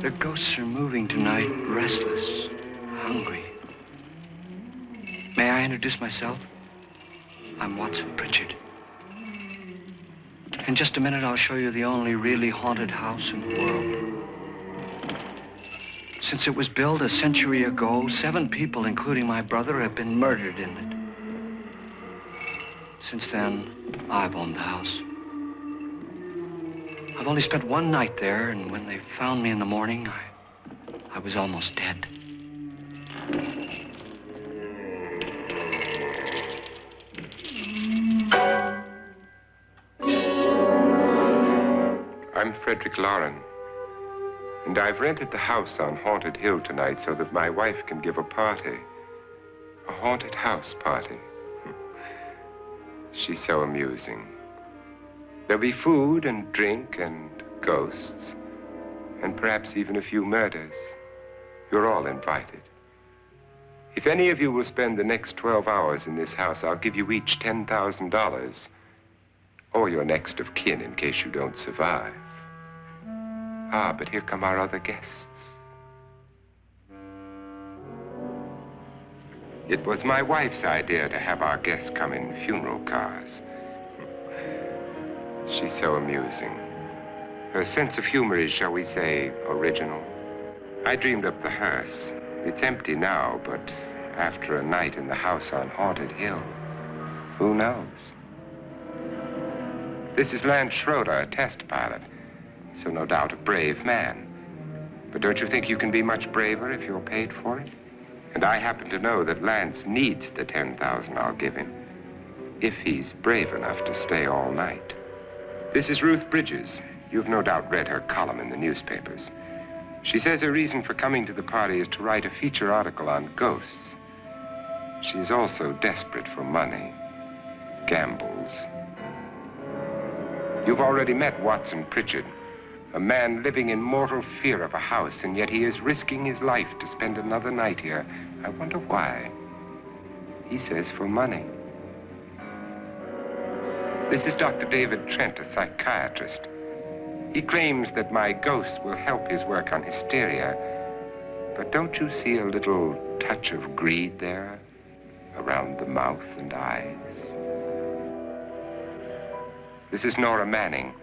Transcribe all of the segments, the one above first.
Their ghosts are moving tonight, restless, hungry. May I introduce myself? I'm Watson Pritchard. In just a minute, I'll show you the only really haunted house in the world. Since it was built a century ago, 7 people, including my brother, have been murdered in it. Since then, I've owned the house. I've only spent one night there, and when they found me in the morning, I was almost dead. I'm Frederick Loren, and I've rented the house on Haunted Hill tonight so that my wife can give a party. A haunted house party. She's so amusing. There'll be food and drink and ghosts, and perhaps even a few murders. You're all invited. If any of you will spend the next 12 hours in this house, I'll give you each $10,000, or your next of kin in case you don't survive. Ah, but here come our other guests. It was my wife's idea to have our guests come in funeral cars. She's so amusing. Her sense of humor is, shall we say, original. I dreamed up the hearse. It's empty now, but after a night in the house on Haunted Hill, who knows? This is Lance Schroeder, a test pilot, so no doubt a brave man. But don't you think you can be much braver if you're paid for it? And I happen to know that Lance needs the $10,000 I'll give him, if he's brave enough to stay all night. This is Ruth Bridges. You've no doubt read her column in the newspapers. She says her reason for coming to the party is to write a feature article on ghosts. She's also desperate for money, gambles. You've already met Watson Pritchard, a man living in mortal fear of a house, and yet he is risking his life to spend another night here. I wonder why. He says for money. This is Dr. David Trent, a psychiatrist. He claims that my ghost will help his work on hysteria. But don't you see a little touch of greed there around the mouth and eyes? This is Nora Manning.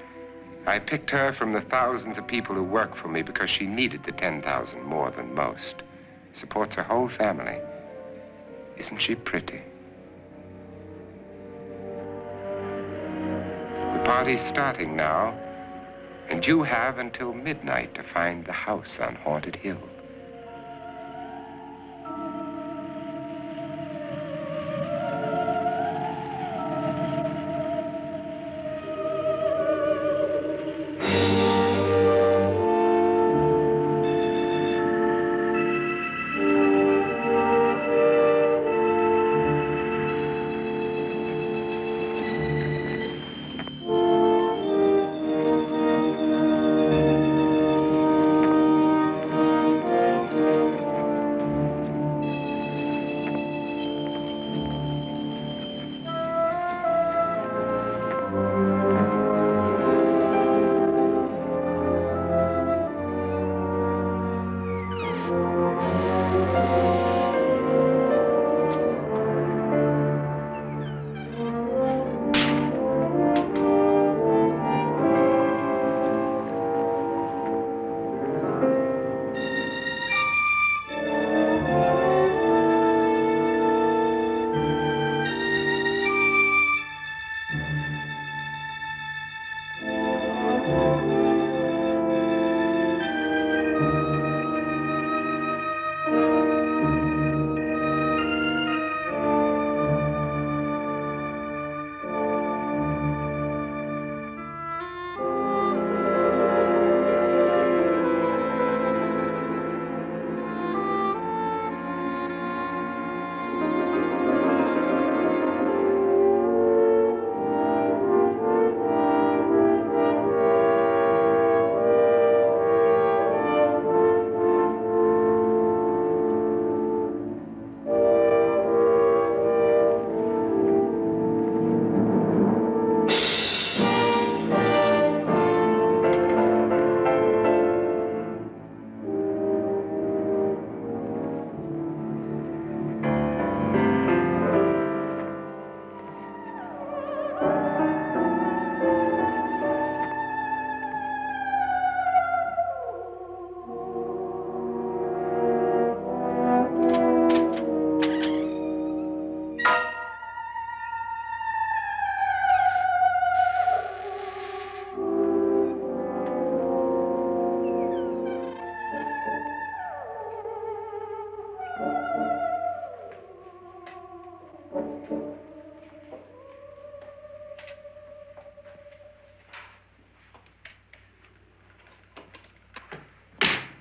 I picked her from the thousands of people who work for me because she needed the $10,000 more than most. Supports her whole family. Isn't she pretty? The party's starting now, and you have until midnight to find the house on Haunted Hill.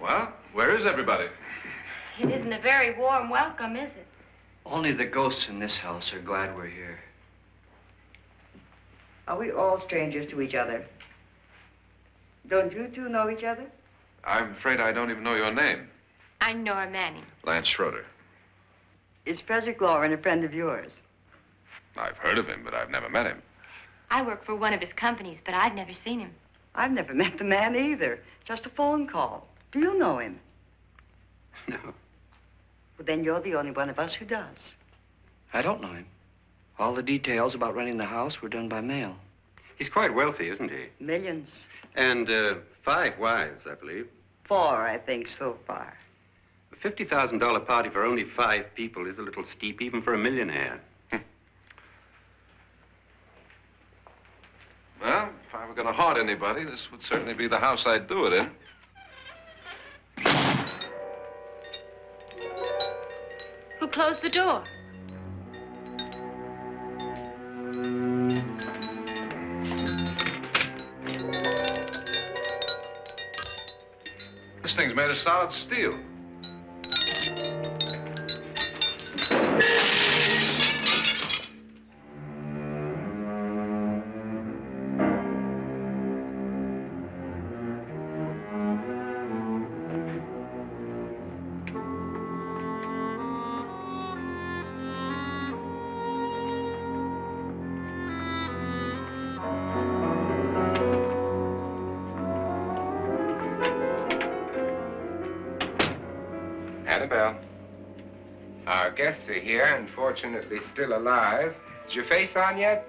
Well, where is everybody? It isn't a very warm welcome, is it? Only the ghosts in this house are glad we're here. Are we all strangers to each other? Don't you two know each other? I'm afraid I don't even know your name. I'm Nora Manning. Lance Schroeder. Is Frederick Loren a friend of yours? I've heard of him, but I've never met him. I work for one of his companies, but I've never seen him. I've never met the man either. Just a phone call. Do you know him? No, Well, then you're the only one of us who does. I don't know him. All the details about renting the house were done by mail. He's quite wealthy, isn't he? Millions. And 5 wives, I believe. 4, I think, so far. A $50,000 party for only 5 people is a little steep, even for a millionaire. Well, if I were going to haunt anybody, this would certainly be the house I'd do it in. Who closed the door? This thing's made of solid steel. Annabelle, our guests are here, unfortunately still alive. Is your face on yet?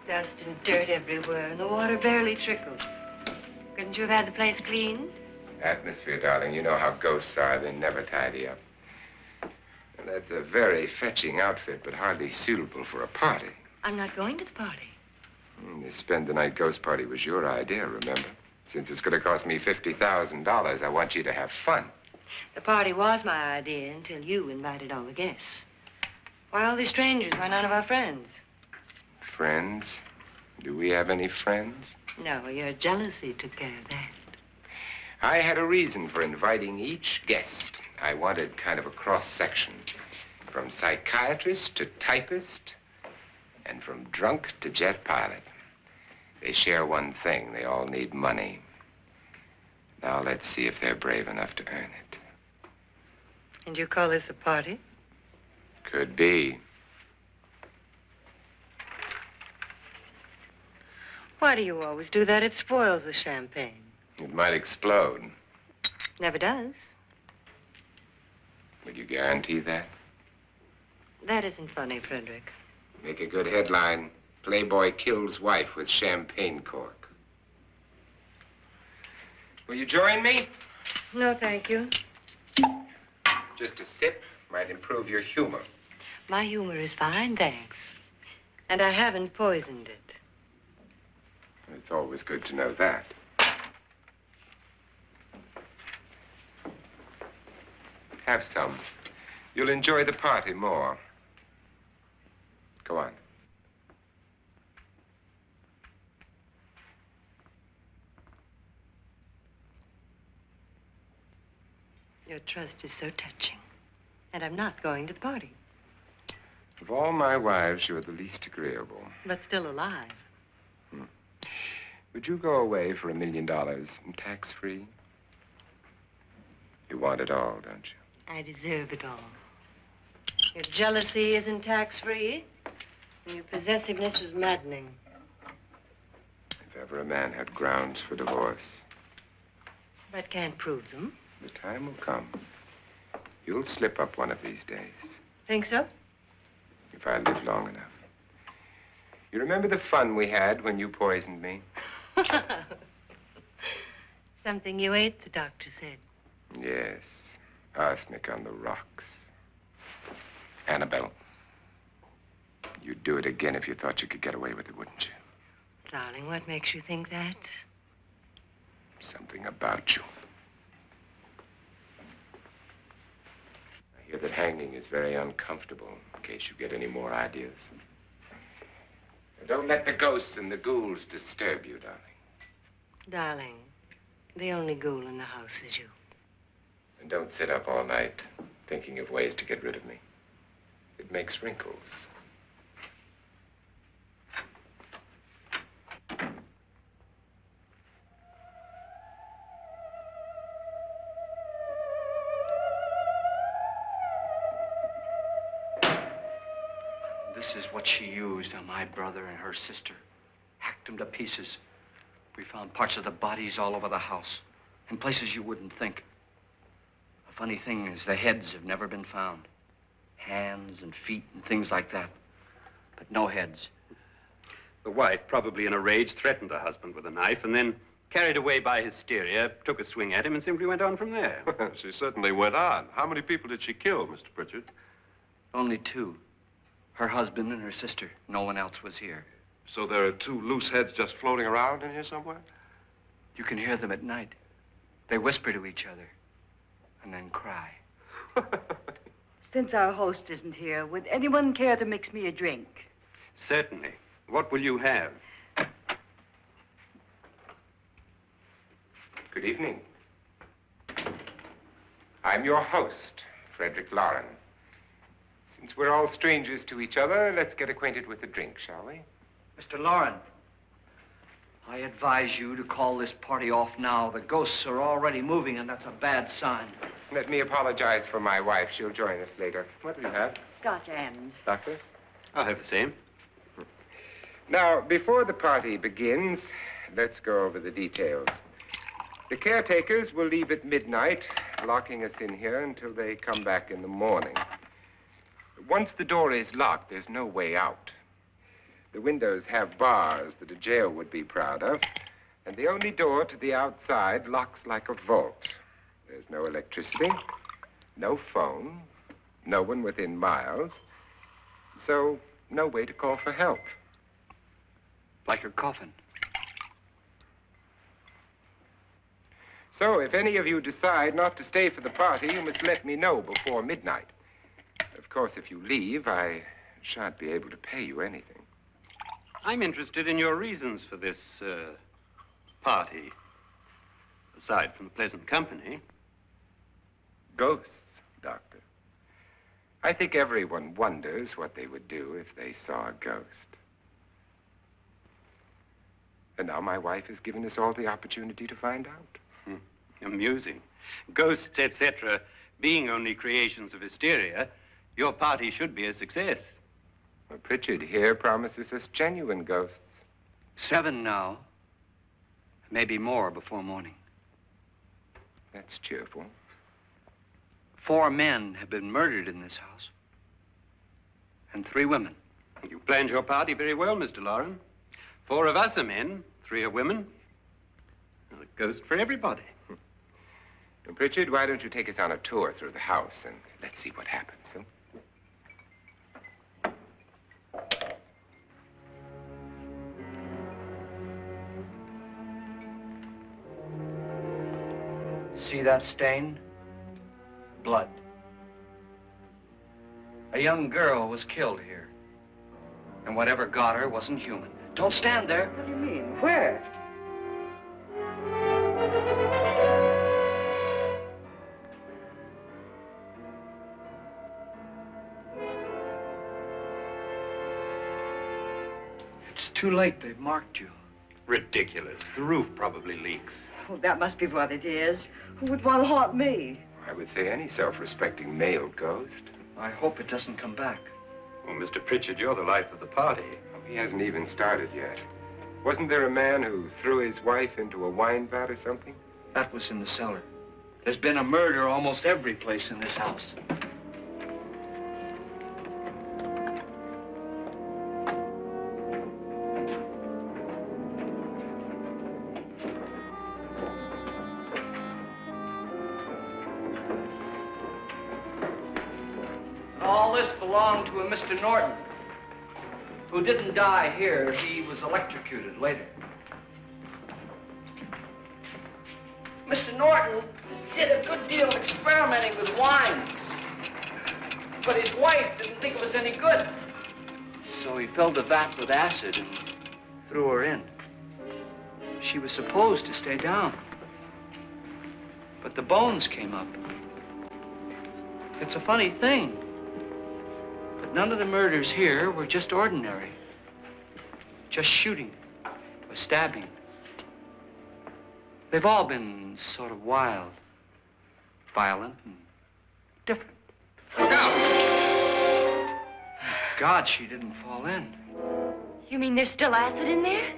Dust and dirt everywhere, and the water barely trickles. Couldn't you have had the place cleaned? Atmosphere, darling. You know how ghosts are. They never tidy up. And that's a very fetching outfit, but hardly suitable for a party. I'm not going to the party. The spend-the-night ghost party was your idea, remember? Since it's going to cost me $50,000, I want you to have fun. The party was my idea until you invited all the guests. Why all these strangers? Why none of our friends? Friends? Do we have any friends? No, your jealousy took care of that. I had a reason for inviting each guest. I wanted kind of a cross-section. From psychiatrist to typist, and from drunk to jet pilot. They share one thing. They all need money. Now let's see if they're brave enough to earn it. And you call this a party? Could be. Why do you always do that? It spoils the champagne. It might explode. Never does. Would you guarantee that? That isn't funny, Frederick. Make a good headline. Playboy kills wife with champagne cork. Will you join me? No, thank you. Just a sip might improve your humor. My humor is fine, thanks. And I haven't poisoned it. It's always good to know that. Have some. You'll enjoy the party more. Go on. Your trust is so touching. And I'm not going to the party. Of all my wives, you're the least agreeable. But still alive. Would you go away for $1 million tax-free? You want it all, don't you? I deserve it all. Your jealousy isn't tax-free, and your possessiveness is maddening. If ever a man had grounds for divorce. But can't prove them. The time will come. You'll slip up one of these days. Think so? If I live long enough. You remember the fun we had when you poisoned me? Something you ate, the doctor said. Yes. Arsenic on the rocks. Annabelle, you'd do it again if you thought you could get away with it, wouldn't you? Darling, what makes you think that? Something about you. I hear that hanging is very uncomfortable, in case you get any more ideas. Don't let the ghosts and the ghouls disturb you, darling. Darling, the only ghoul in the house is you. And don't sit up all night thinking of ways to get rid of me. It makes wrinkles. This is what she used on my brother and her sister. Hacked them to pieces. We found parts of the bodies all over the house, in places you wouldn't think. The funny thing is the heads have never been found. Hands and feet and things like that. But no heads. The wife, probably in a rage, threatened her husband with a knife and then, carried away by hysteria, took a swing at him and simply went on from there. She certainly went on. How many people did she kill, Mr. Pritchard? Only two. Her husband and her sister. No one else was here. So there are two loose heads just floating around in here somewhere? You can hear them at night. They whisper to each other and then cry. Since our host isn't here, would anyone care to mix me a drink? Certainly. What will you have? Good evening. I'm your host, Frederick Loren. Since we're all strangers to each other, let's get acquainted with a drink, shall we? Mr. Loren, I advise you to call this party off now. The ghosts are already moving, and that's a bad sign. Let me apologize for my wife. She'll join us later. What do you have? Scotch and. Doctor? I'll have the same. Now, before the party begins, let's go over the details. The caretakers will leave at midnight, locking us in here until they come back in the morning. Once the door is locked, there's no way out. The windows have bars that a jail would be proud of, and the only door to the outside locks like a vault. There's no electricity, no phone, no one within miles, so no way to call for help. Like a coffin. So if any of you decide not to stay for the party, you must let me know before midnight. Of course, if you leave, I shan't be able to pay you anything. I'm interested in your reasons for this, party. Aside from the pleasant company. Ghosts, Doctor. I think everyone wonders what they would do if they saw a ghost. And now my wife has given us all the opportunity to find out. Amusing. Ghosts, etc., being only creations of hysteria, your party should be a success. Well, Pritchard here promises us genuine ghosts. 7 now. Maybe more before morning. That's cheerful. 4 men have been murdered in this house. And 3 women. You planned your party very well, Mr. Loren. 4 of us are men, 3 are women. Well, a ghost for everybody. And Pritchard, why don't you take us on a tour through the house and let's see what happens, huh? See that stain? Blood. A young girl was killed here. And whatever got her wasn't human. Don't stand there. What do you mean? Where? It's too late. They've marked you. Ridiculous. The roof probably leaks. Oh, that must be what it is. Who would want to haunt me? I would say any self-respecting male ghost. I hope it doesn't come back. Well, Mr. Pritchard, you're the life of the party. Oh, he hasn't even started yet. Wasn't there a man who threw his wife into a wine vat or something? That was in the cellar. There's been a murder almost every place in this house. All this belonged to a Mr. Norton, who didn't die here. He was electrocuted later. Mr. Norton did a good deal of experimenting with wines, but his wife didn't think it was any good. So he filled the vat with acid and threw her in. She was supposed to stay down. But the bones came up. It's a funny thing, but none of the murders here were just ordinary. Just shooting or stabbing. They've all been sort of wild, violent, and different. Look out! Thank God she didn't fall in. You mean there's still acid in there?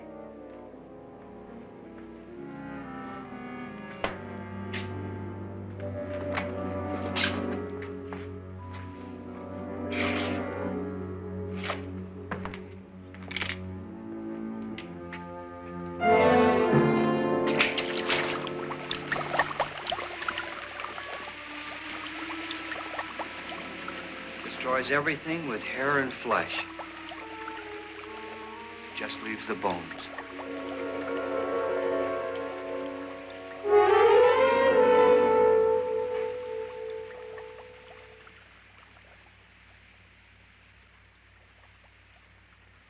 Destroys everything with hair and flesh. Just leaves the bones.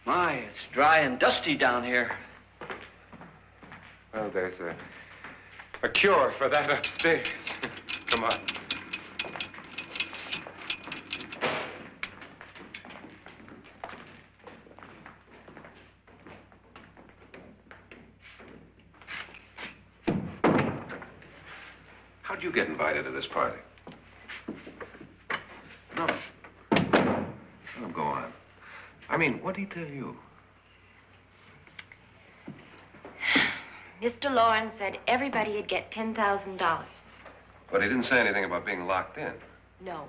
My, it's dry and dusty down here. Well, there's a cure for that upstairs. Come on. How'd you get invited to this party? No. Oh, go on. I mean, what'd he tell you? Mr. Loren said everybody'd get $10,000. But he didn't say anything about being locked in. No.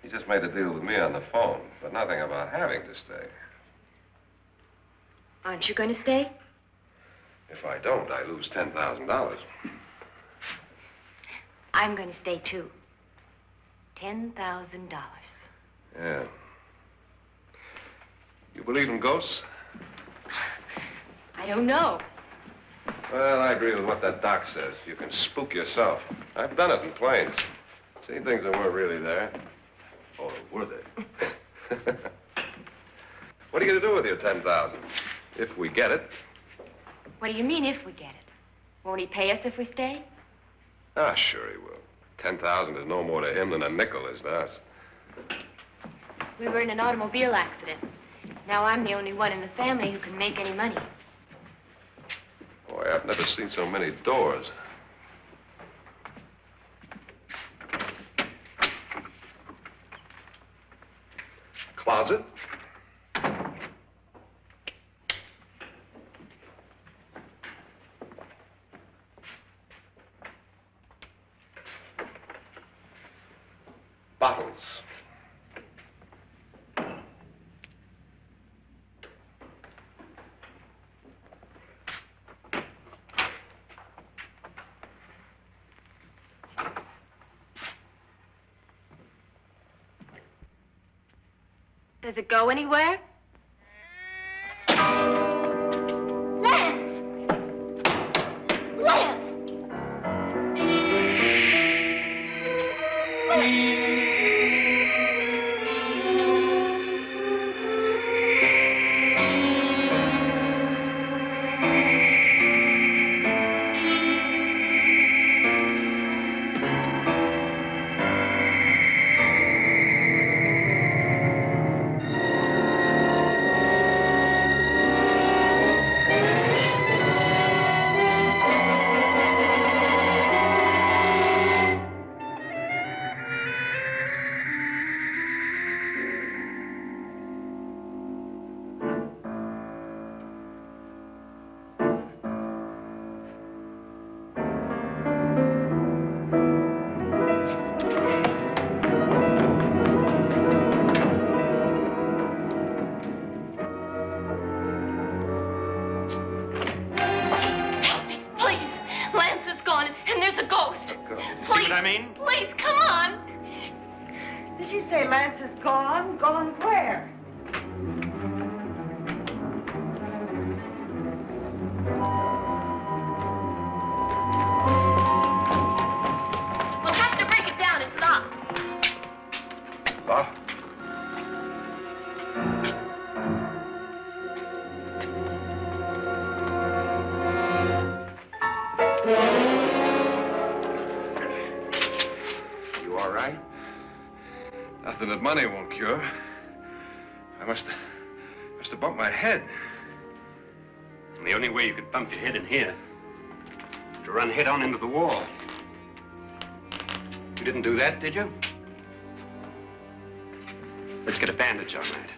He just made a deal with me on the phone, but nothing about having to stay. Aren't you going to stay? If I don't, I lose $10,000. I'm going to stay, too. $10,000. Yeah. You believe in ghosts? I don't know. Well, I agree with what that doc says. You can spook yourself. I've done it in planes. Seen things that weren't really there. Or were they? What are you going to do with your $10,000? If we get it. What do you mean, if we get it? Won't he pay us if we stay? Ah, sure he will. 10,000 is no more to him than a nickel is to us. We were in an automobile accident. Now I'm the only one in the family who can make any money. Boy, I've never seen so many doors. Closet. Bottles. Does it go anywhere? Lance! Lance! Please, come on. Did she say Lance is gone? Gone where? We'll have to break it down. It's locked. Locked? something that money won't cure. I must have bumped my head. And the only way you could bump your head in here is to run head on into the wall. You didn't do that, did you? Let's get a bandage on that.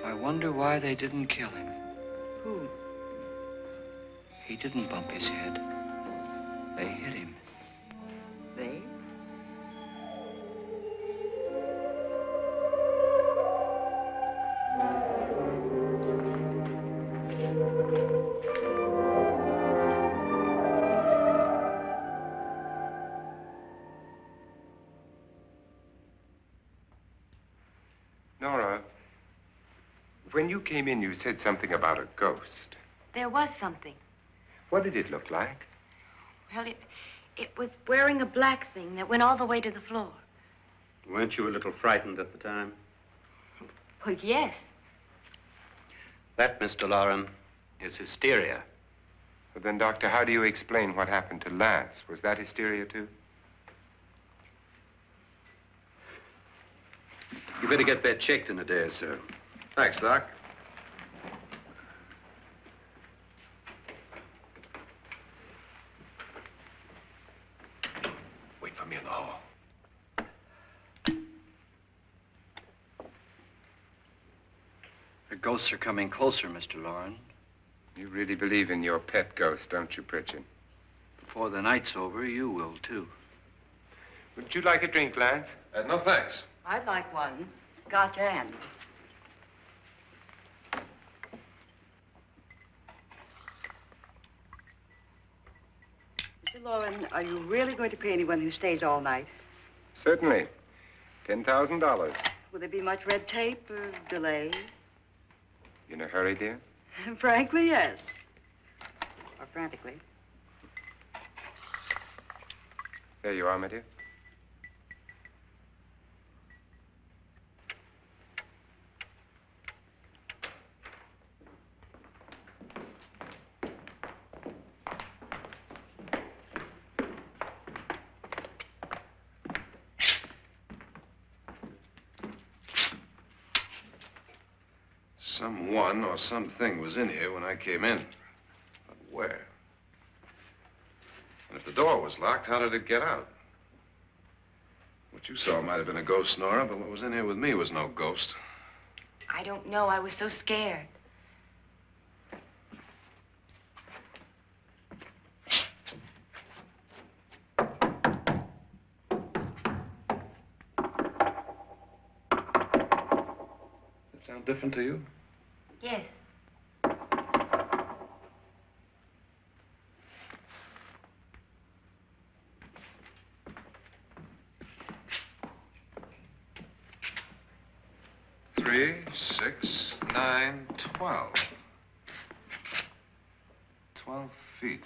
I wonder why they didn't kill him. Who? He didn't bump his head. They hit him. They? Nora, when you came in, you said something about a ghost. There was something. What did it look like? Well, it was wearing a black thing that went all the way to the floor. Weren't you a little frightened at the time? Well, yes. That, Mr. Loren, is hysteria. Well, then, Doctor, how do you explain what happened to Lance? Was that hysteria, too? You better get that checked in a day or so. Thanks, Doc. Wait for me in the hall. The ghosts are coming closer, Mr. Loren. You really believe in your pet ghost, don't you, Pritchard? Before the night's over, you will, too. Would you like a drink, Lance? No, thanks. I'd like one. Scotch and. Mr. Loren, are you really going to pay anyone who stays all night? Certainly. $10,000. Will there be much red tape or delay? You in a hurry, dear? Frankly, yes. Or frantically. There you are, my dear. Someone or something was in here when I came in. But where? And if the door was locked, how did it get out? What you saw might have been a ghost, Nora, but what was in here with me was no ghost. I don't know. I was so scared. Does that sound different to you? Yes. Three, 6, 9, 12. 12 feet.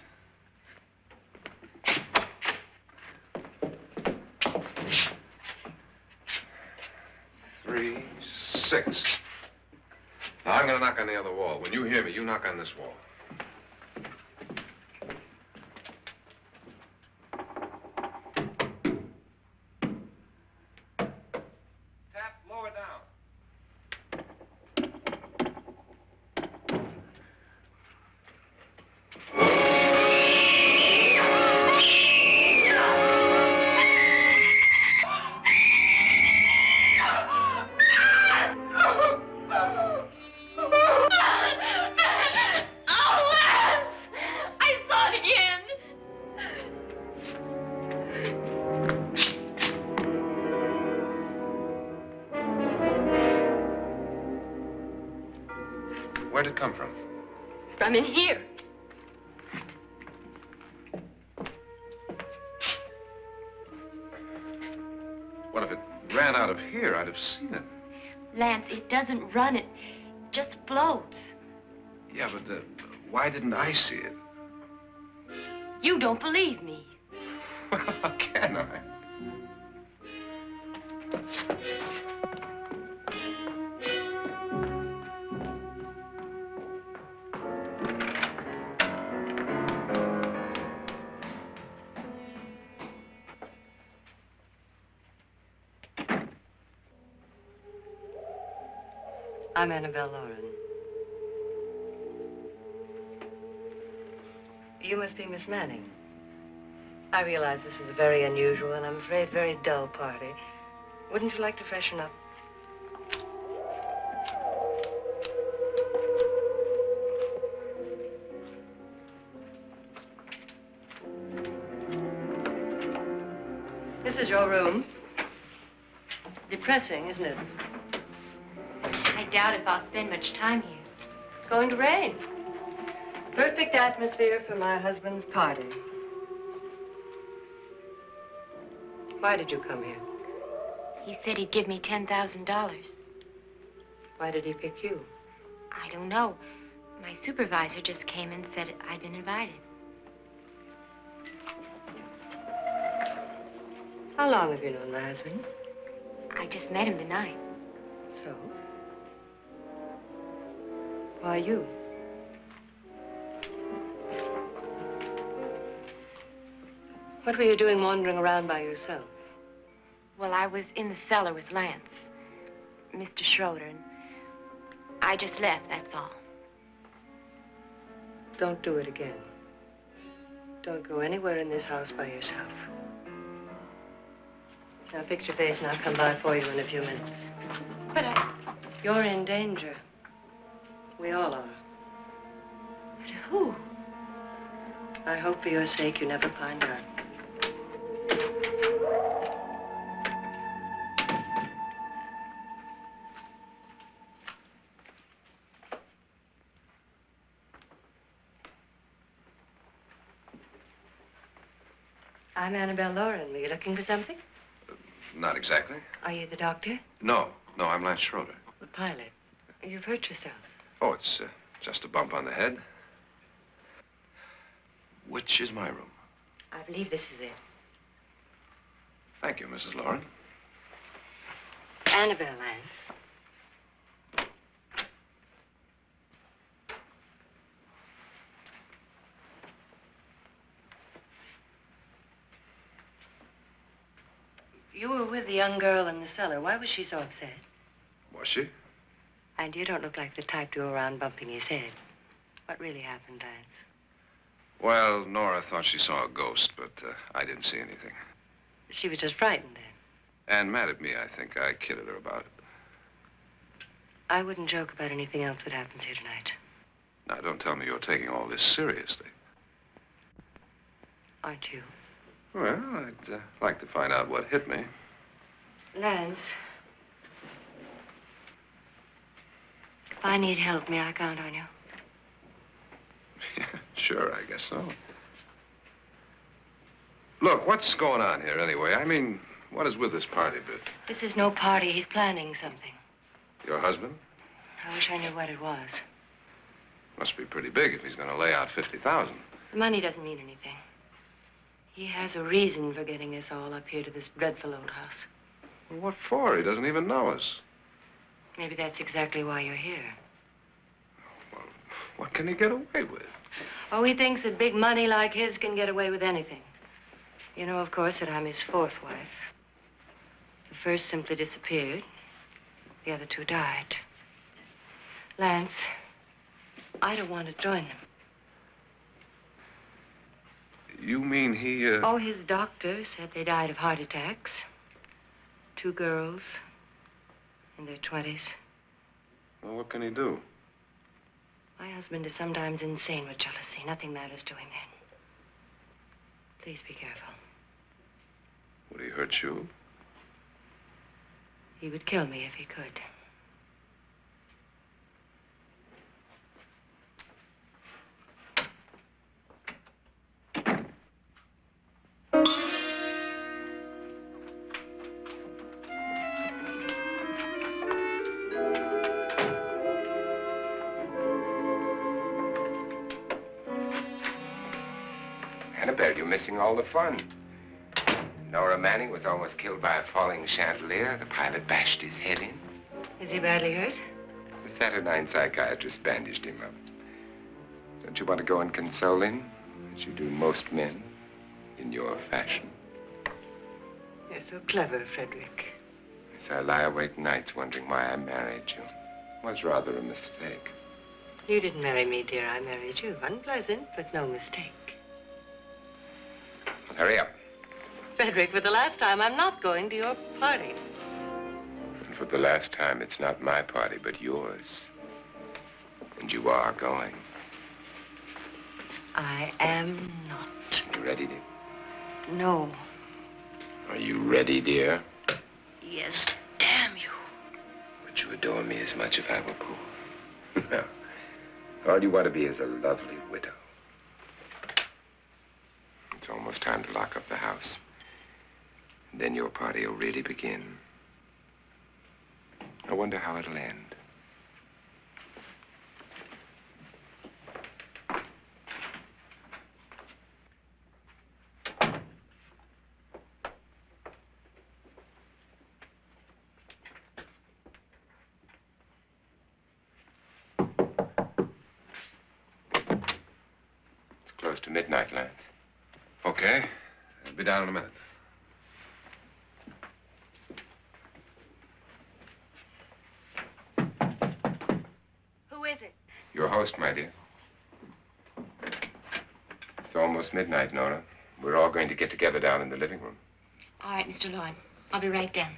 Three, 6. Now, I'm going to knock on the other wall. When you hear me, you knock on this wall. Tap lower down. Where'd it come from? From in here. What if it ran out of here? I'd have seen it. Lance, it doesn't run. It just floats. Yeah, but why didn't I see it? You don't believe me. Well, how can I? I'm Annabelle Loren. You must be Miss Manning. I realize this is a very unusual and I'm afraid very dull party. Wouldn't you like to freshen up? This is your room. Depressing, isn't it? I doubt if I'll spend much time here. It's going to rain. Perfect atmosphere for my husband's party. Why did you come here? He said he'd give me $10,000. Why did he pick you? I don't know. My supervisor just came and said I'd been invited. How long have you known my husband? I just met him tonight. So? Why you? What were you doing wandering around by yourself? Well, I was in the cellar with Lance, Mr. Schroeder, and I just left, that's all. Don't do it again. Don't go anywhere in this house by yourself. Now fix your face and I'll come by for you in a few minutes. But You're in danger. We all are. But who? I hope for your sake you never find out. I'm Annabelle Loren. Were you looking for something? Not exactly. Are you the doctor? No, I'm Lance Schroeder. The pilot. You've hurt yourself. Oh, it's just a bump on the head. Which is my room? I believe this is it. Thank you, Mrs. Loren. Annabelle, Lance. You were with the young girl in the cellar. Why was she so upset? Was she? And you don't look like the type to go around bumping his head. What really happened, Lance? Well, Nora thought she saw a ghost, but I didn't see anything. She was just frightened then. And mad at me, I think. I kidded her about it. I wouldn't joke about anything else that happens here tonight. Now, don't tell me you're taking all this seriously. Aren't you? Well, I'd like to find out what hit me. Lance. If I need help, may I count on you? Yeah, sure, I guess so. Look, what's going on here anyway? I mean, what is with this party bit? This is no party. He's planning something. Your husband? I wish I knew what it was. Must be pretty big if he's going to lay out 50,000. The money doesn't mean anything. He has a reason for getting us all up here to this dreadful old house. Well, what for? He doesn't even know us. Maybe that's exactly why you're here. Well, what can he get away with? Oh, he thinks that big money like his can get away with anything. You know, of course, that I'm his fourth wife. The first simply disappeared. The other two died. Lance, I don't want to join them. You mean he, Oh, his doctor said they died of heart attacks. 2 girls in their 20s. Well, what can he do? My husband is sometimes insane with jealousy. Nothing matters to him then. Please be careful. Would he hurt you? He would kill me if he could. Annabelle, you're missing all the fun. Nora Manning was almost killed by a falling chandelier. The pilot bashed his head in. Is he badly hurt? The Saturnine psychiatrist bandaged him up. Don't you want to go and console him, as you do most men, in your fashion? You're so clever, Frederick. Yes, I lie awake nights wondering why I married you. was rather a mistake. You didn't marry me, dear. I married you. Unpleasant, but no mistake. Hurry up. Frederick, for the last time, I'm not going to your party. And for the last time, it's not my party, but yours. And you are going. I am not. You ready, dear? No. Are you ready, dear? Yes, damn you. Would you adore me as much if I were poor? No. All you want to be is a lovely widow. It's almost time to lock up the house. And then your party will really begin. I wonder how it'll end. Close to midnight, Lance. Okay. I'll be down in a minute. Who is it? Your host, my dear. It's almost midnight, Nora. We're all going to get together down in the living room. All right, Mr. Loren. I'll be right down.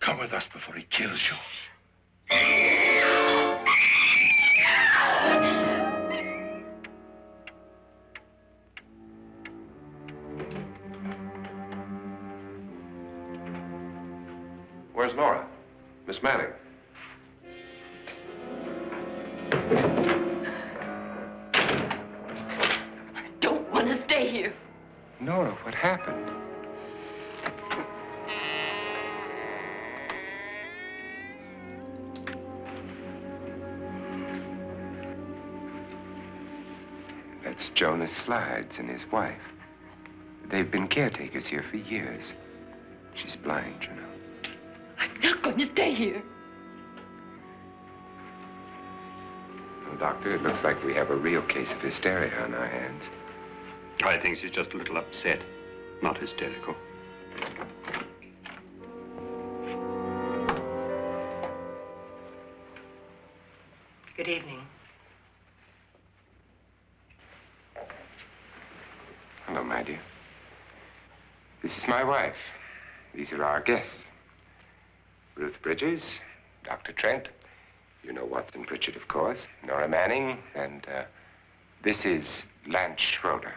Come with us before he kills you. Where's Nora? Miss Manning. I don't want to stay here. Nora, what happened? That's Jonas Slides and his wife. They've been caretakers here for years. She's blind, you know. I'm not going to stay here. Well, Doctor, it looks like we have a real case of hysteria on our hands. I think she's just a little upset, not hysterical. Good evening. Hello, my dear. This is my wife. These are our guests. Ruth Bridges, Dr. Trent. You know Watson Pritchard, of course. Nora Manning, and this is Lance Schroeder.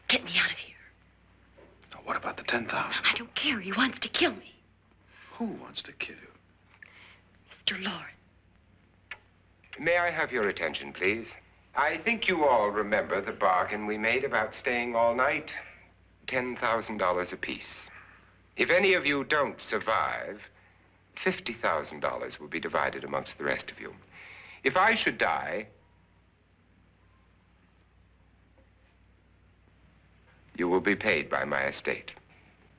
Get me out of here. Now, what about the 10,000? I don't care. He wants to kill me. Who wants to kill you? Mr. Loren. May I have your attention, please? I think you all remember the bargain we made about staying all night. $10,000 apiece. If any of you don't survive, $50,000 will be divided amongst the rest of you. If I should die, you will be paid by my estate.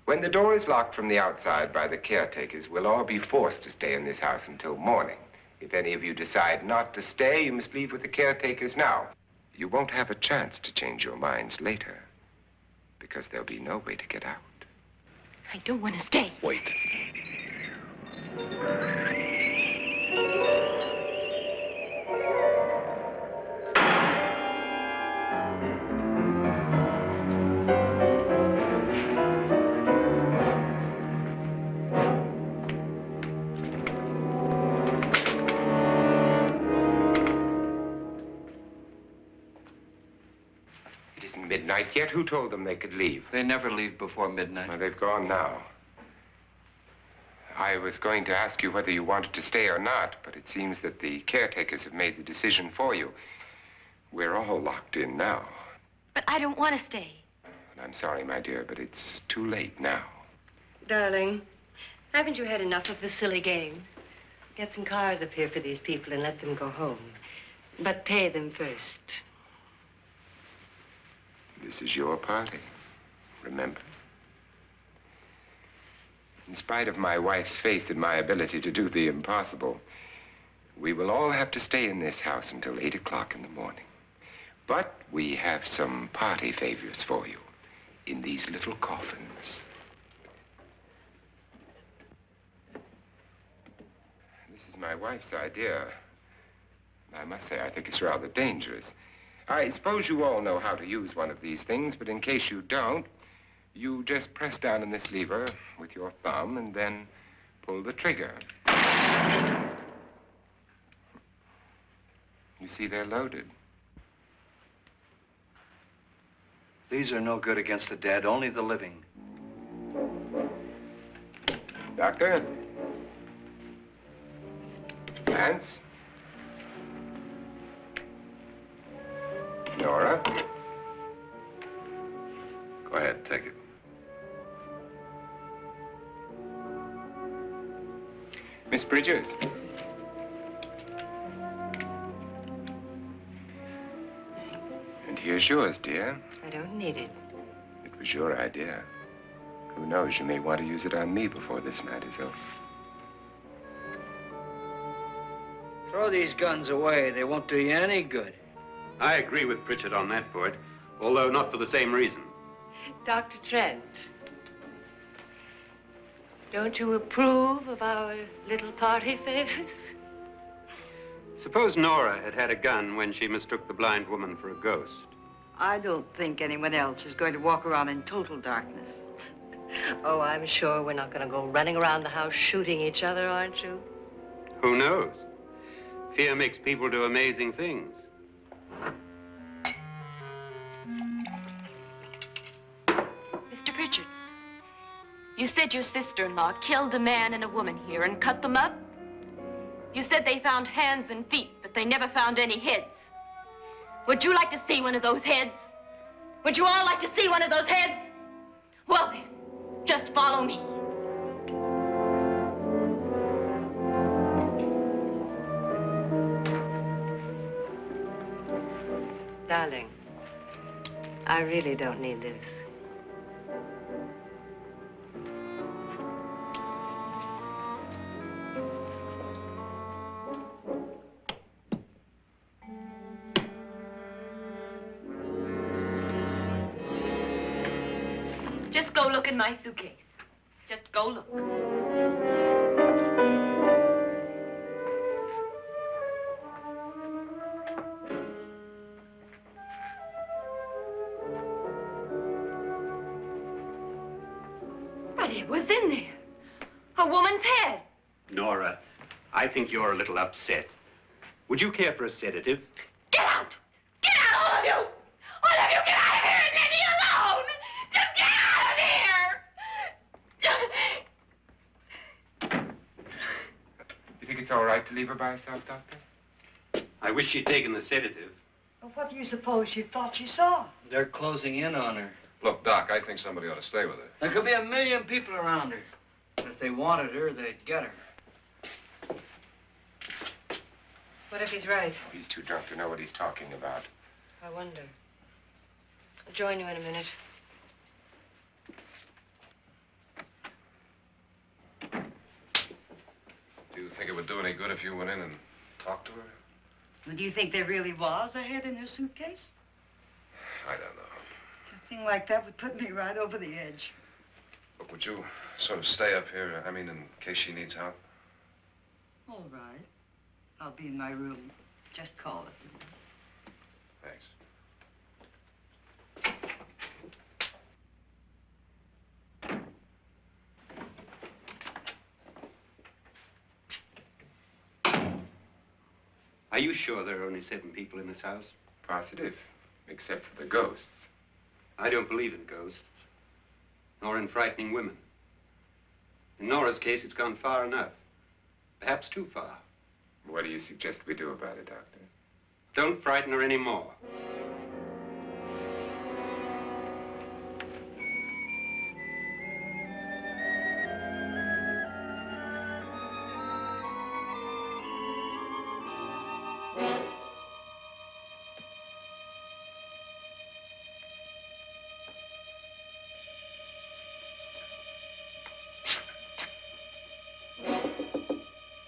When the door is locked from the outside by the caretakers, we'll all be forced to stay in this house until morning. If any of you decide not to stay, you must leave with the caretakers now. You won't have a chance to change your minds later, because there'll be no way to get out. I don't want to stay. Wait. isn't midnight yet. Who told them they could leave? They never leave before midnight. Well, they've gone now. I was going to ask you whether you wanted to stay or not, but it seems that the caretakers have made the decision for you. We're all locked in now. But I don't want to stay. And I'm sorry, my dear, but it's too late now. Darling, haven't you had enough of the silly game? Get some cars up here for these people and let them go home. But pay them first. This is your party, remember? In spite of my wife's faith in my ability to do the impossible, we will all have to stay in this house until 8 o'clock in the morning. But we have some party favors for you in these little coffins. This is my wife's idea. I must say, I think it's rather dangerous. I suppose you all know how to use one of these things, but in case you don't, you just press down on this lever with your thumb and then pull the trigger. You see, they're loaded. These are no good against the dead, only the living. Doctor? Lance? Nora? Go ahead, take it. Miss Bridges? And here's yours, dear. I don't need it. It was your idea. Who knows, you may want to use it on me before this night is over. Throw these guns away. They won't do you any good. I agree with Pritchard on that point, although not for the same reason. Dr. Trent, don't you approve of our little party favors? Suppose Nora had had a gun when she mistook the blind woman for a ghost. I don't think anyone else is going to walk around in total darkness. Oh, I'm sure we're not going to go running around the house shooting each other, aren't you? Who knows? Fear makes people do amazing things. Mr. Pritchard, you said your sister-in-law killed a man and a woman here and cut them up? You said they found hands and feet, but they never found any heads. Would you like to see one of those heads? Would you all like to see one of those heads? Well then, just follow me. Darling, I really don't need this. Just go look in my suitcase. Just go look. But it was in there. A woman's head. Nora, I think you're a little upset. Would you care for a sedative? Get out! Get out, all of you! All of you, get out of here and leave me alone! Just get out of here! You think it's all right to leave her by herself, Doctor? I wish she'd taken the sedative. Well, what do you suppose she thought she saw? They're closing in on her. Look, Doc, I think somebody ought to stay with her. There could be 1,000,000 people around her. And if they wanted her, they'd get her. What if he's right? He's too drunk to know what he's talking about. I wonder. I'll join you in a minute. Do you think it would do any good if you went in and talked to her? Well, do you think there really was a head in her suitcase? I don't know. A thing like that would put me right over the edge. Look, would you sort of stay up here, I mean, in case she needs help? All right. I'll be in my room. Just call it. Thanks. Are you sure there are only 7 people in this house? Positive, except for the ghosts. I don't believe in ghosts, nor in frightening women. In Nora's case, it's gone far enough. Perhaps too far. What do you suggest we do about it, Doctor? Don't frighten her anymore.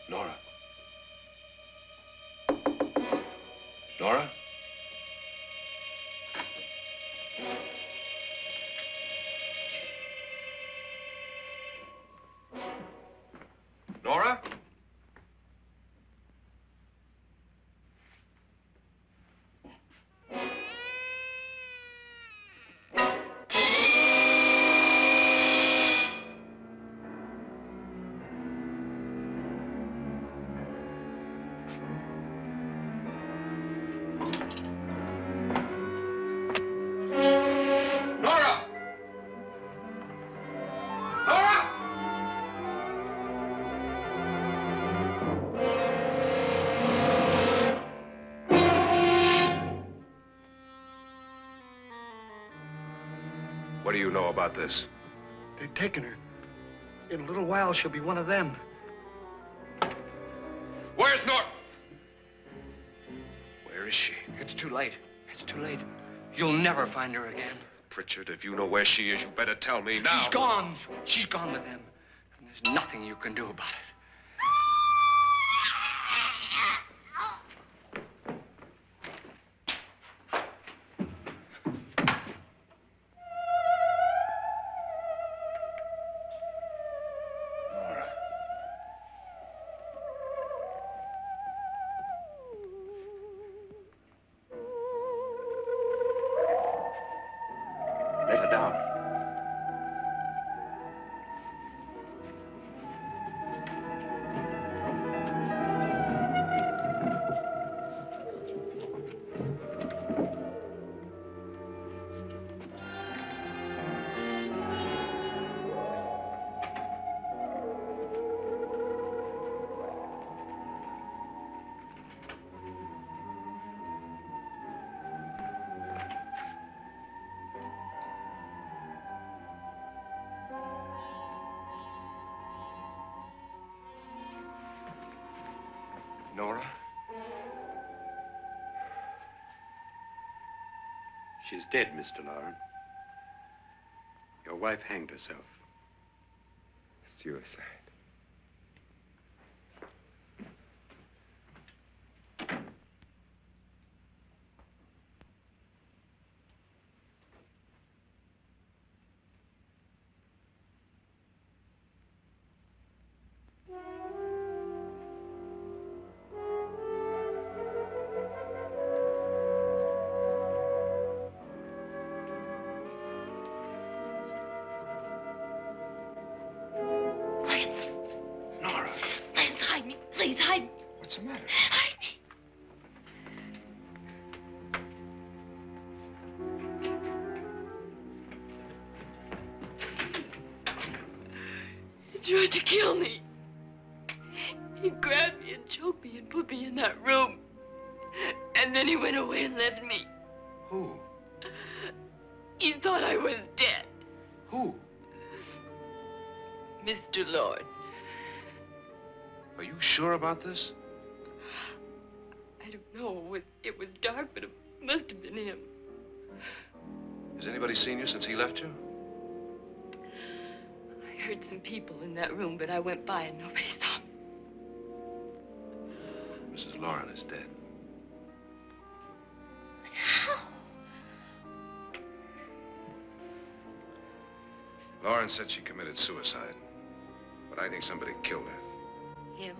Nora? Nora? Nora? Nora! Nora! What do you know about this? They've taken her. In a little while, she'll be one of them. Where's Nora? Where is she? It's too late. It's too late. You'll never find her again. Pritchard, if you know where she is, you better tell me now. She's gone. She's gone with them. And there's nothing you can do about it. Nora. Let her down. Nora? She's dead, Mr. Loren. Your wife hanged herself. Suicide. Nora, Please hide me. Please hide me. what's the matter? Hide me. He tried to kill me. He grabbed me and choked me and put me in that room. And then he went away and left me. Who? He thought I was dead. Who? Mr. Lord. Are you sure about this? I don't know. It was dark, but it must have been him. Has anybody seen you since he left you? I heard some people in that room, but I went by and nobody saw me. Mrs. Loren is dead. But how? Loren said she committed suicide, but I think somebody killed her. Him?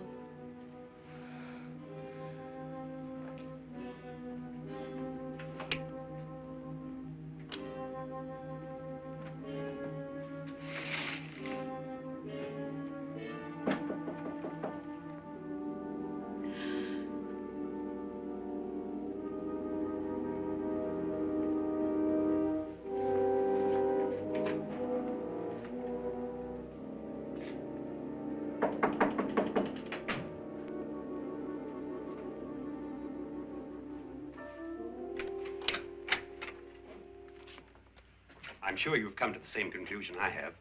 I'm sure you've come to the same conclusion I have.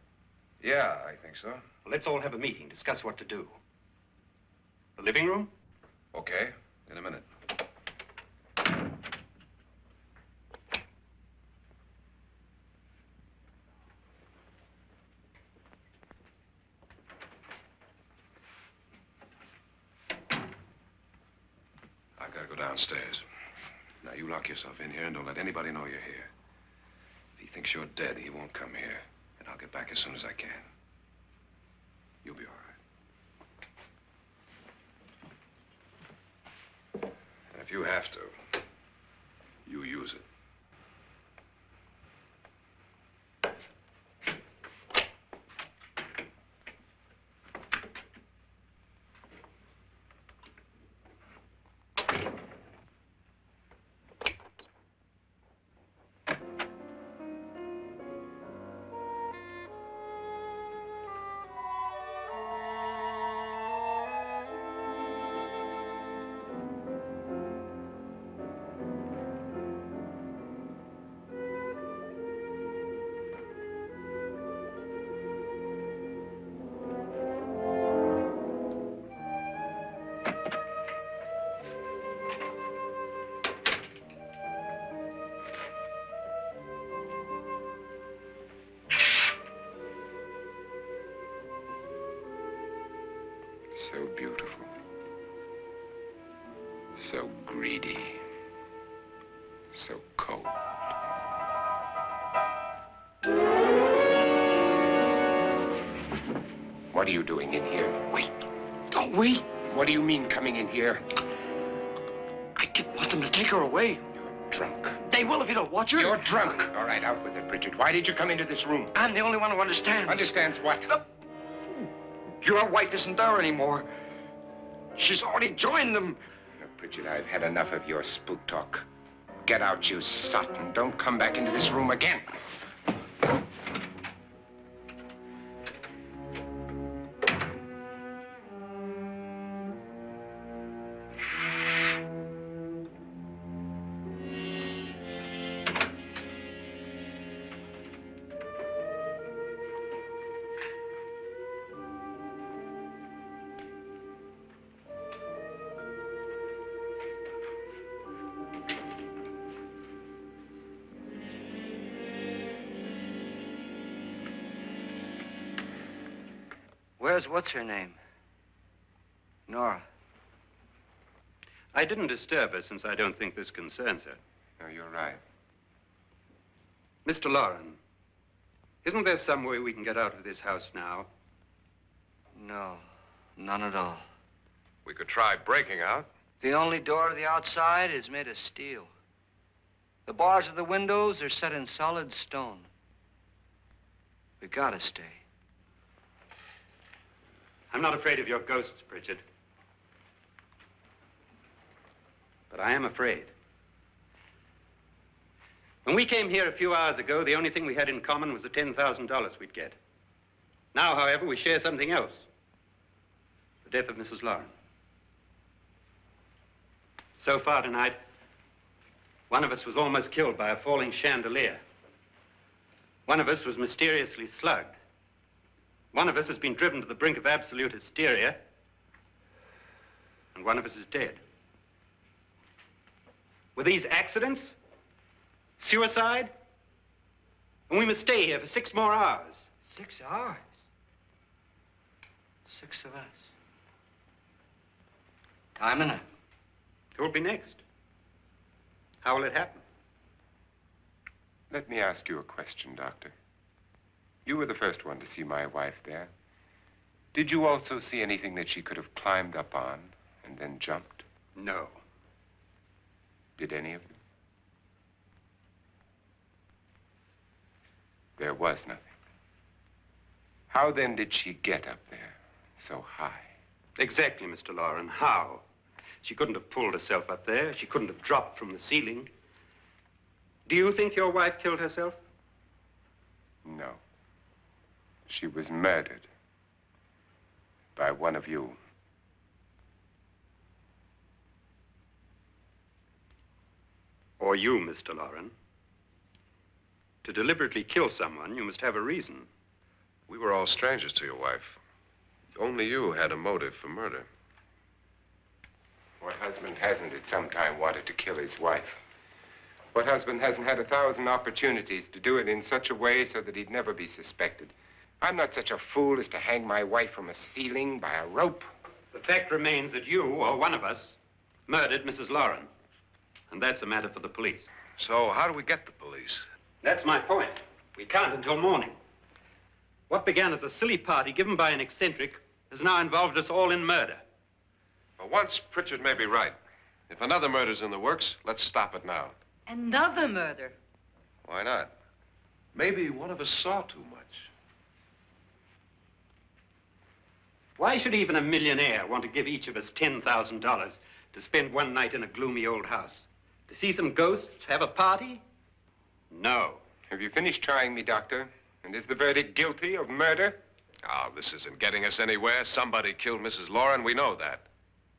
Yeah, I think so. Well, let's all have a meeting, discuss what to do. The living room? Okay, in a minute. I've got to go downstairs. Now, you lock yourself in here and don't let anybody know you're here. If he thinks you're dead, he won't come here. And I'll get back as soon as I can. You'll be all right. And if you have to, you use it. So beautiful. So greedy. So cold. What are you doing in here? Wait. Don't wait. What do you mean coming in here? I didn't want them to take her away. You're drunk. They will if you don't watch her. You're drunk. All right, out with it, Bridget. Why did you come into this room? I'm the only one who understands. Understands what? Your wife isn't there anymore. She's already joined them. Look, Bridget, I've had enough of your spook talk. Get out, you sot, and don't come back into this room again. Where's what's-her-name? Nora. I didn't disturb her since I don't think this concerns her. No, you're right. Mr. Loren, isn't there some way we can get out of this house now? No, none at all. We could try breaking out. The only door to the outside is made of steel. The bars of the windows are set in solid stone. We gotta stay. I'm not afraid of your ghosts, Bridget. But I am afraid. When we came here a few hours ago, the only thing we had in common was the $10,000 we'd get. Now, however, we share something else. The death of Mrs. Loren. So far tonight, one of us was almost killed by a falling chandelier. One of us was mysteriously slugged. One of us has been driven to the brink of absolute hysteria, and one of us is dead. Were these accidents? Suicide? And we must stay here for 6 more hours. 6 hours? 6 of us. Time enough. Who will be next? How will it happen? Let me ask you a question, Doctor. You were the first one to see my wife there. Did you also see anything that she could have climbed up on and then jumped? No. Did any of you? There was nothing. How then did she get up there so high? Exactly, Mr. Loren. How? She couldn't have pulled herself up there. She couldn't have dropped from the ceiling. Do you think your wife killed herself? No. She was murdered by one of you. Or you, Mr. Loren. To deliberately kill someone, you must have a reason. We were all strangers to your wife. Only you had a motive for murder. What husband hasn't at some time wanted to kill his wife? What husband hasn't had 1,000 opportunities to do it in such a way so that he'd never be suspected? I'm not such a fool as to hang my wife from a ceiling by a rope. The fact remains that you, or one of us, murdered Mrs. Loren. And that's a matter for the police. So how do we get the police? That's my point. We can't until morning. What began as a silly party given by an eccentric has now involved us all in murder. For once, Pritchard may be right. If another murder's in the works, let's stop it now. Another murder? Why not? Maybe one of us saw too much. Why should even a millionaire want to give each of us $10,000 to spend one night in a gloomy old house? To see some ghosts, have a party? No. Have you finished trying me, Doctor? And is the verdict guilty of murder? Oh, this isn't getting us anywhere. Somebody killed Mrs. Loren, we know that.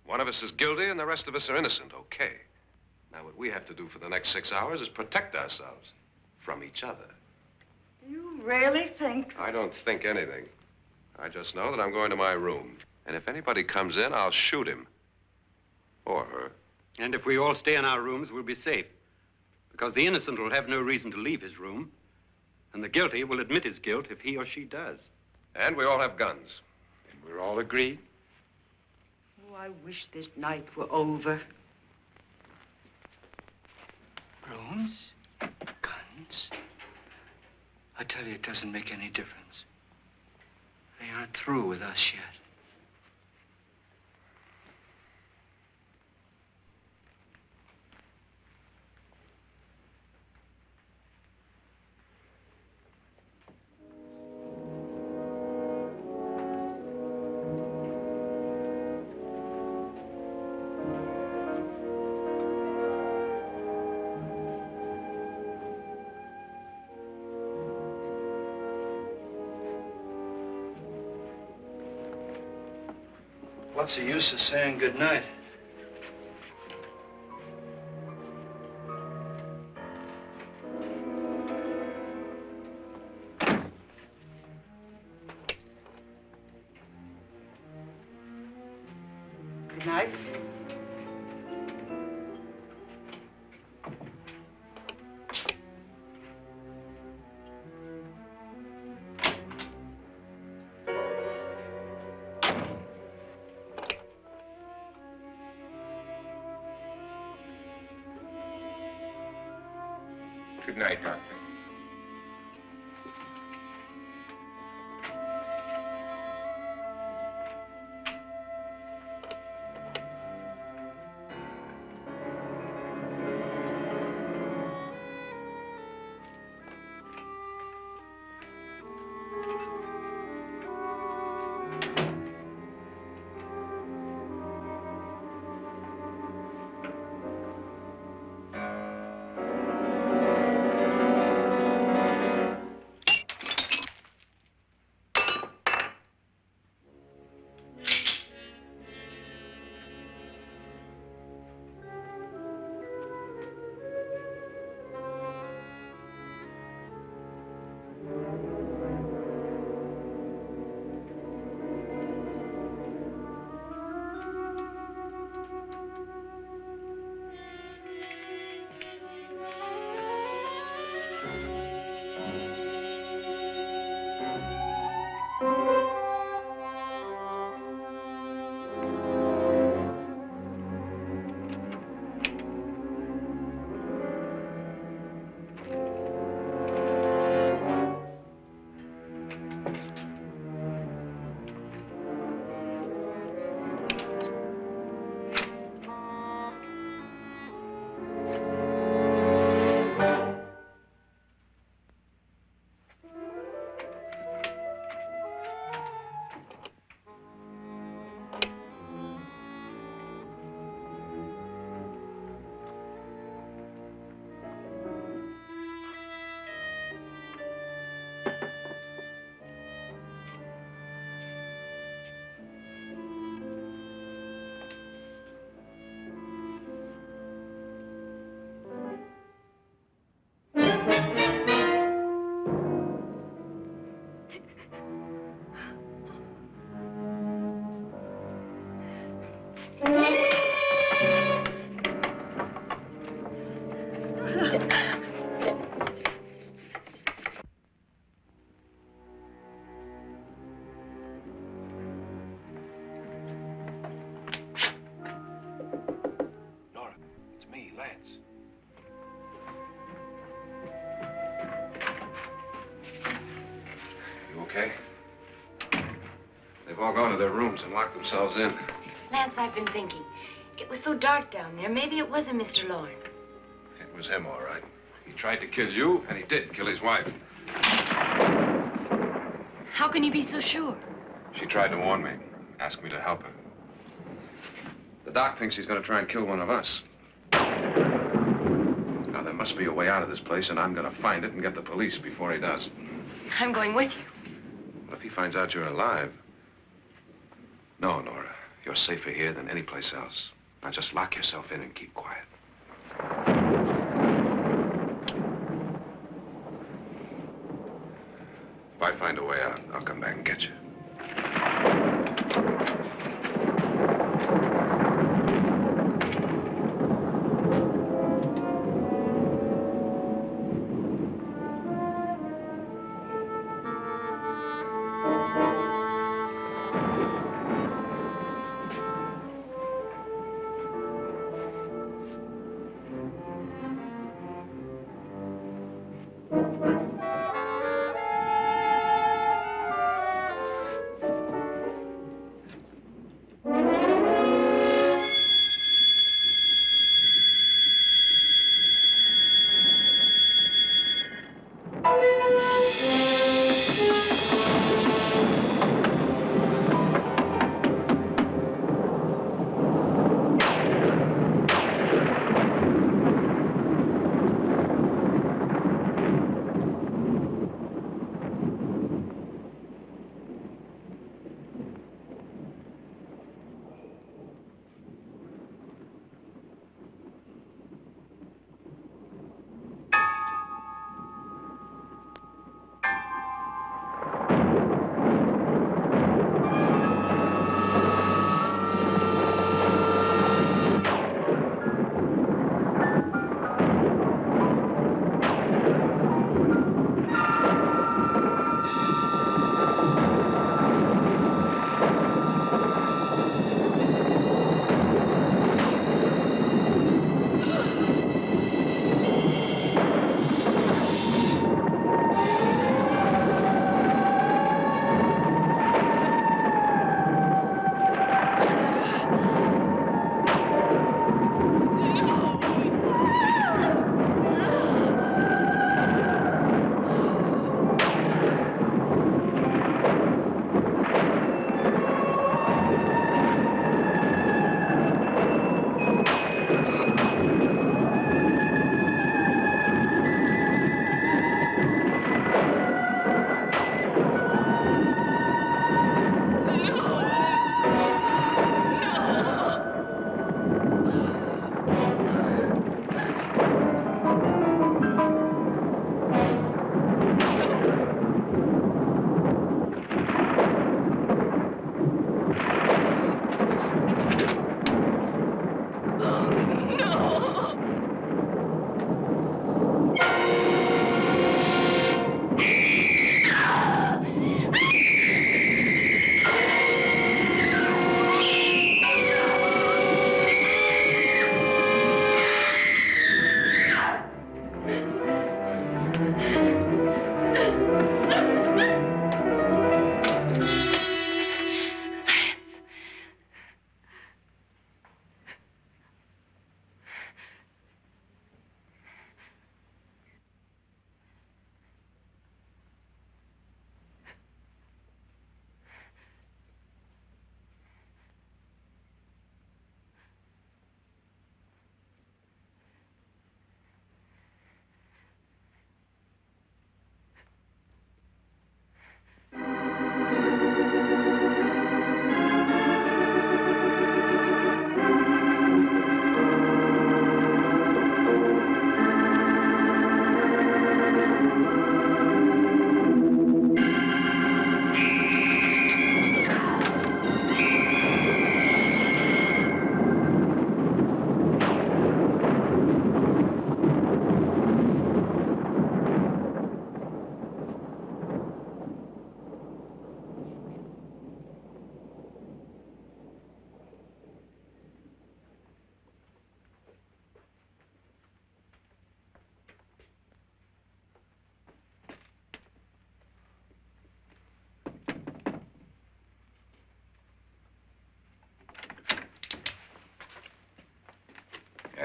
One of us is guilty and the rest of us are innocent, okay. Now, what we have to do for the next 6 hours is protect ourselves from each other. You really think? I don't think anything. I just know that I'm going to my room. And if anybody comes in, I'll shoot him. Or her. And if we all stay in our rooms, we'll be safe. Because the innocent will have no reason to leave his room. And the guilty will admit his guilt if he or she does. And we all have guns. And we're all agreed? Oh, I wish this night were over. Rooms? Guns? I tell you, it doesn't make any difference. They aren't through with us yet. What's the use of saying goodnight? Good night. Good night, Doctor. Nora, it's me, Lance. You okay? They've all gone to their rooms and locked themselves in. Lance, I've been thinking. It was so dark down there. Maybe it wasn't Mr. Loren. It was him, all right. He tried to kill you, and he did kill his wife. How can you be so sure? She tried to warn me, asked me to help her. The doc thinks he's going to try and kill one of us. Now, there must be a way out of this place, and I'm going to find it and get the police before he does. I'm going with you. Well, if he finds out you're alive... No, Nora. You're safer here than any place else. Now, just lock yourself in and keep quiet. If I find a way out, I'll come back and get you.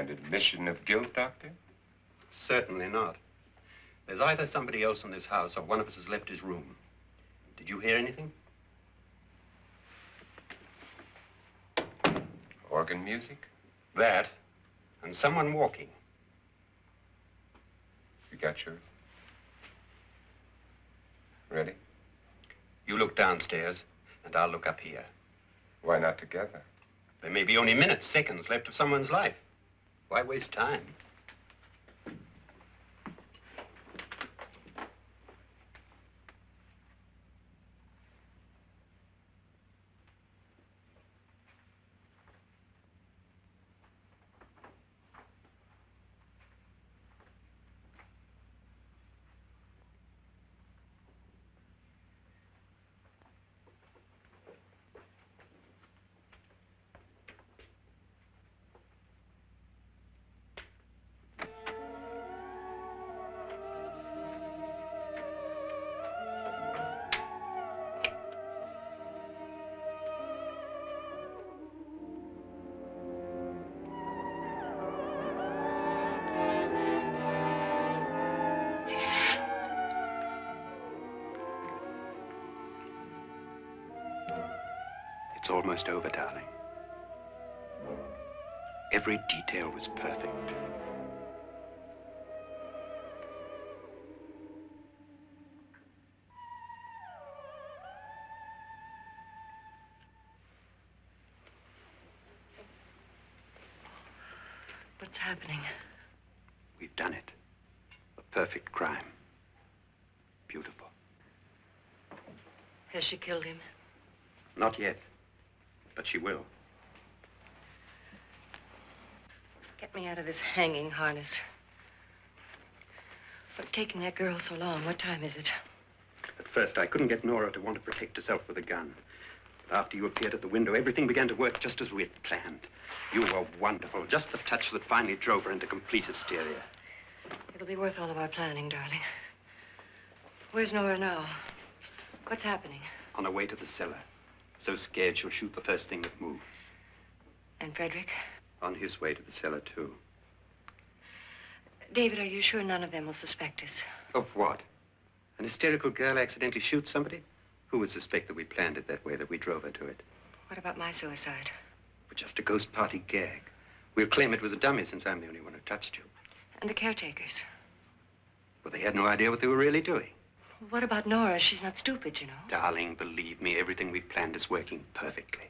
An admission of guilt, Doctor? Certainly not. There's either somebody else in this house or one of us has left his room. Did you hear anything? Organ music? That, and someone walking. You got yours? Ready? You look downstairs, and I'll look up here. Why not together? There may be only minutes, seconds left of someone's life. Why waste time? It's almost over, darling. Every detail was perfect. What's happening? We've done it. A perfect crime. Beautiful. Has she killed him? Not yet, but she will. Get me out of this hanging harness. What's taking that girl so long? What time is it? At first, I couldn't get Nora to want to protect herself with a gun. But after you appeared at the window, everything began to work just as we had planned. You were wonderful. Just the touch that finally drove her into complete hysteria. It'll be worth all of our planning, darling. Where's Nora now? What's happening? On her way to the cellar. So scared she'll shoot the first thing that moves. And Frederick? On his way to the cellar, too. David, are you sure none of them will suspect us? Of what? An hysterical girl accidentally shoots somebody? Who would suspect that we planned it that way, that we drove her to it? What about my suicide? But just a ghost party gag. We'll claim it was a dummy since I'm the only one who touched you. And the caretakers? Well, they had no idea what they were really doing. What about Nora? She's not stupid, you know. Darling, believe me, everything we planned is working perfectly.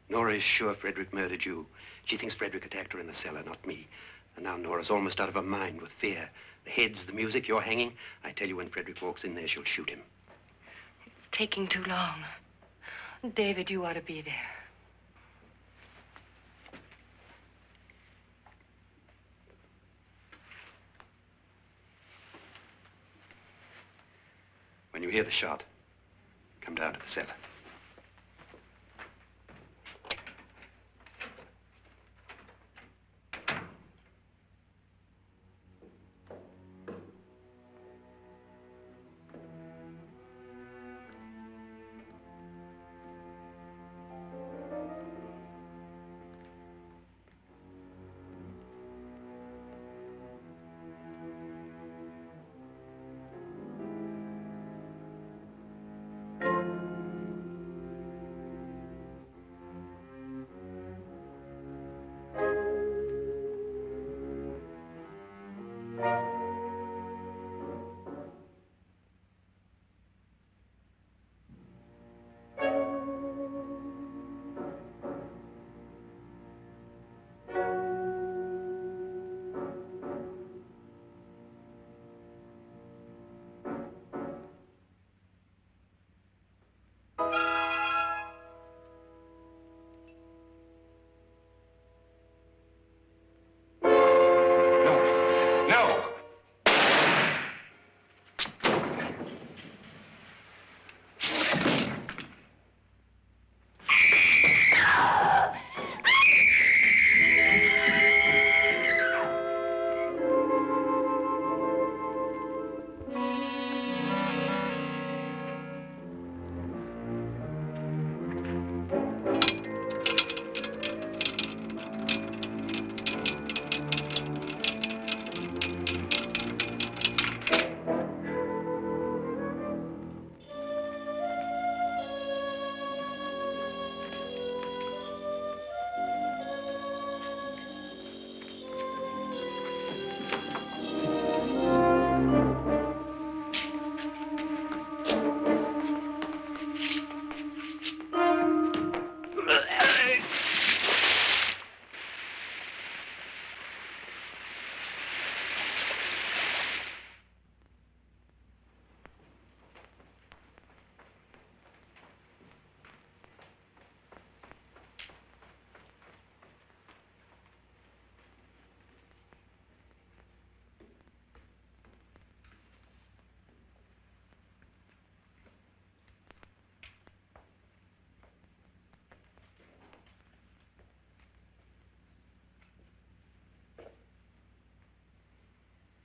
Nora is sure Frederick murdered you. She thinks Frederick attacked her in the cellar, not me. And now Nora's almost out of her mind with fear. The heads, the music, you're hanging. I tell you, when Frederick walks in there, she'll shoot him. It's taking too long. David, you ought to be there. When you hear the shot, come down to the cellar.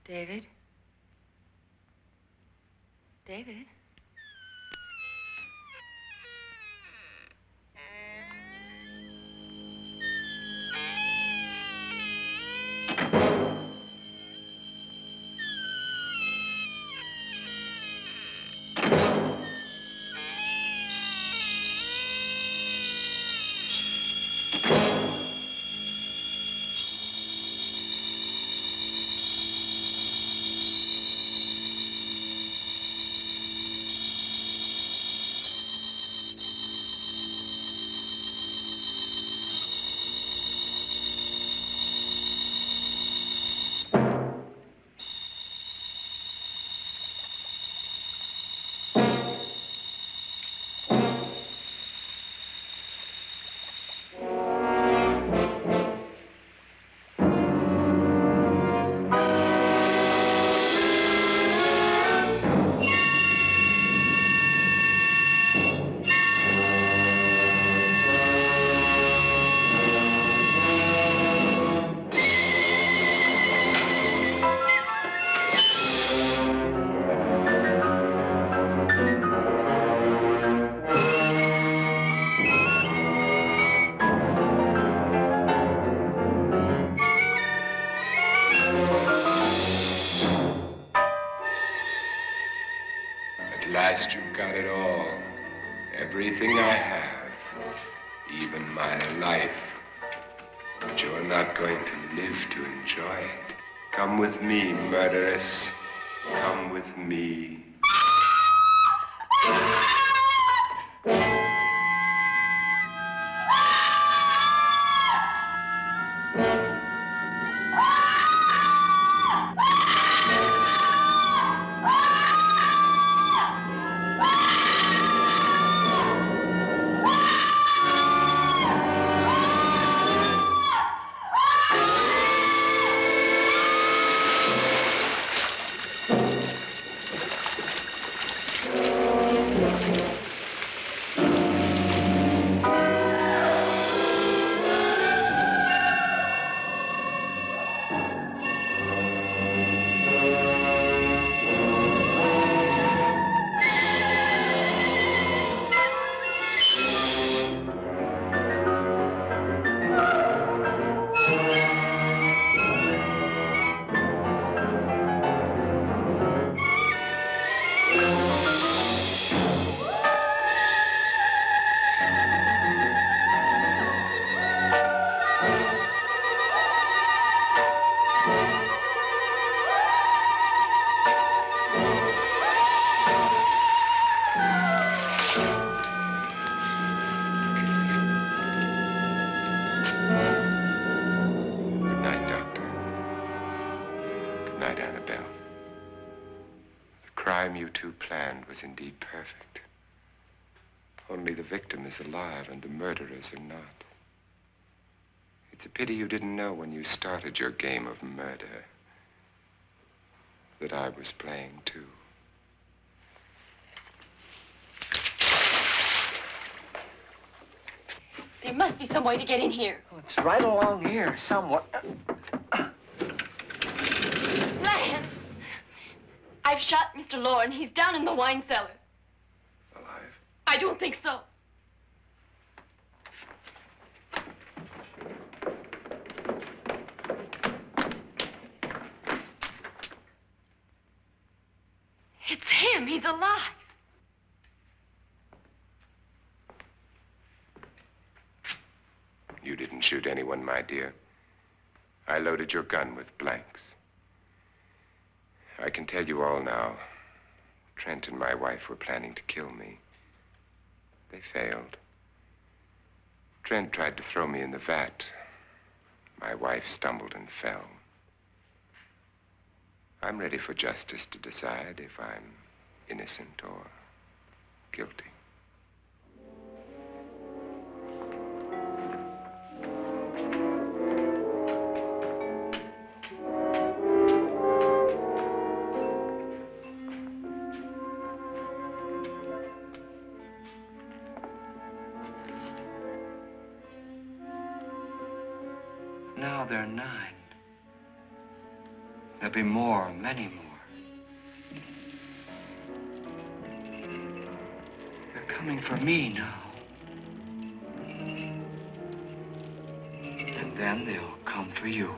David? David? At last you've got it all. Everything I have. Even my life. But you're not going to live to enjoy it. Come with me, murderess. Come with me. Annabelle. The crime you two planned was indeed perfect. Only the victim is alive and the murderers are not. It's a pity you didn't know when you started your game of murder that I was playing too. There must be some way to get in here. Oh, it's right along here, somewhere. Lance! I've shot Mr. Loren. He's down in the wine cellar. Alive? I don't think so. It's him. He's alive. You didn't shoot anyone, my dear. I loaded your gun with blanks. I can tell you all now. Trent and my wife were planning to kill me. They failed. Trent tried to throw me in the vat. My wife stumbled and fell. I'm ready for justice to decide if I'm innocent or guilty. Now they're 9. There'll be more, many more. They're coming for me now. And then they'll come for you.